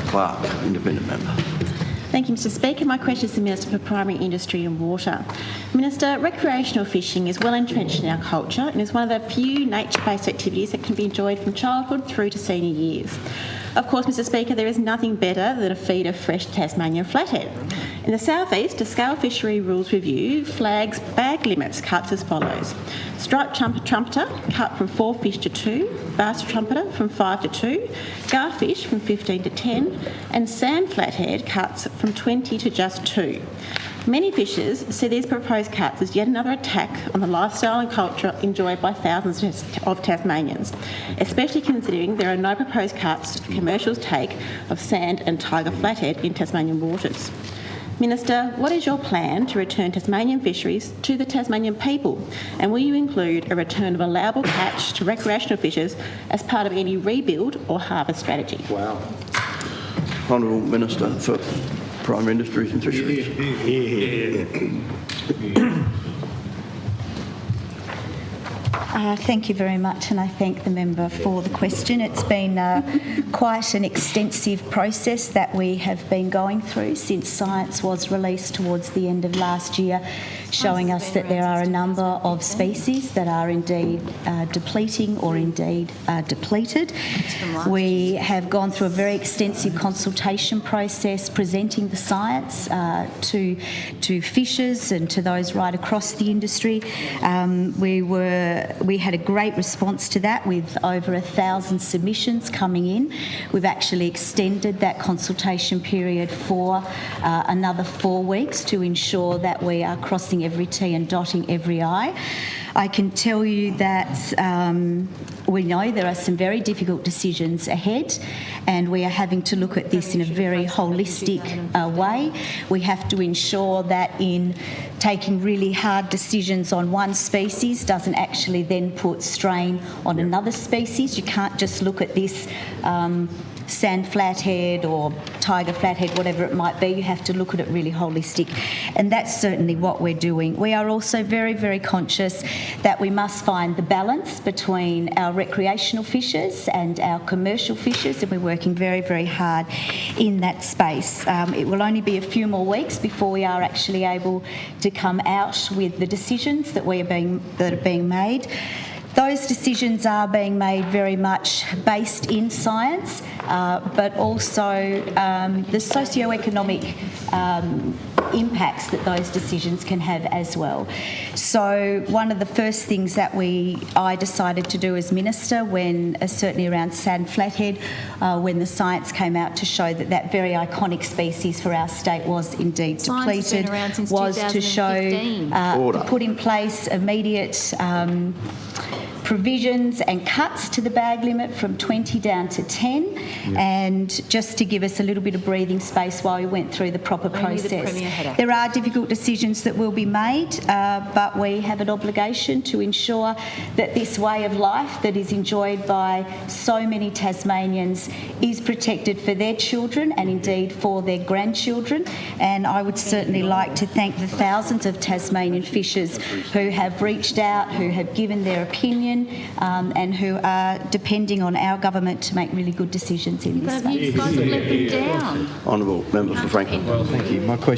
Clark, independent member. Thank you, Mr Speaker. My question is to the Minister for Primary Industry and Water. Minister, recreational fishing is well entrenched in our culture and is one of the few nature-based activities that can be enjoyed from childhood through to senior years. Of course, Mr Speaker, there is nothing better than a feed of fresh Tasmanian flathead. In the southeast, a scale fishery rules review flags bag limits cuts as follows. Striped trumpeter cut from 4 fish to 2, bastard trumpeter from 5 to 2, garfish from 15 to 10, and sand flathead cuts from 20 to just 2. Many fishers see these proposed cuts as yet another attack on the lifestyle and culture enjoyed by thousands of Tasmanians, especially considering there are no proposed cuts commercials take of sand and tiger flathead in Tasmanian waters. Minister, what is your plan to return Tasmanian fisheries to the Tasmanian people, and will you include a return of allowable catch to recreational fishers as part of any rebuild or harvest strategy? Wow. Honourable Minister for Primary Industries and Fisheries. Thank you very much, and I thank the member for the question. It's been quite an extensive process that we have been going through since science was released towards the end of last year, showing us that there are a number of species that are indeed depleting or indeed depleted. We have gone through a very extensive consultation process, presenting the science to fishers and to those right across the industry. We had a great response to that, with over 1,000 submissions coming in. We've actually extended that consultation period for another 4 weeks to ensure that we are crossing every T and dotting every I. I can tell you that we know there are some very difficult decisions ahead, and we are having to look at this in a very holistic way. We have to ensure that in taking really hard decisions on one species doesn't actually then put strain on another species. You can't just look at this sand flathead or tiger flathead, whatever it might be. You have to look at it really holistic, and that's certainly what we're doing. We are also very, very conscious that we must find the balance between our recreational fishers and our commercial fishers, and we're working very, very hard in that space. It will only be a few more weeks before we are actually able to come out with the decisions that are being made. Those decisions are being made very much based in science, but also the socio-economic impacts that those decisions can have as well. So one of the first things that I decided to do as Minister, when certainly around sand flathead, when the science came out to show that very iconic species for our state was indeed depleted, was to show, put in place immediate provisions and cuts to the bag limit from 20 down to 10, and just to give us a little bit of breathing space while we went through the proper process. There are difficult decisions that will be made, but we have an obligation to ensure that this way of life that is enjoyed by so many Tasmanians is protected for their children and indeed for their grandchildren. And I would certainly like to thank the thousands of Tasmanian fishers who have reached out, who have given their opinion, and who are depending on our government to make really good decisions in this space. You guys have let them down. Honourable Member for Franklin. Well, thank you. My question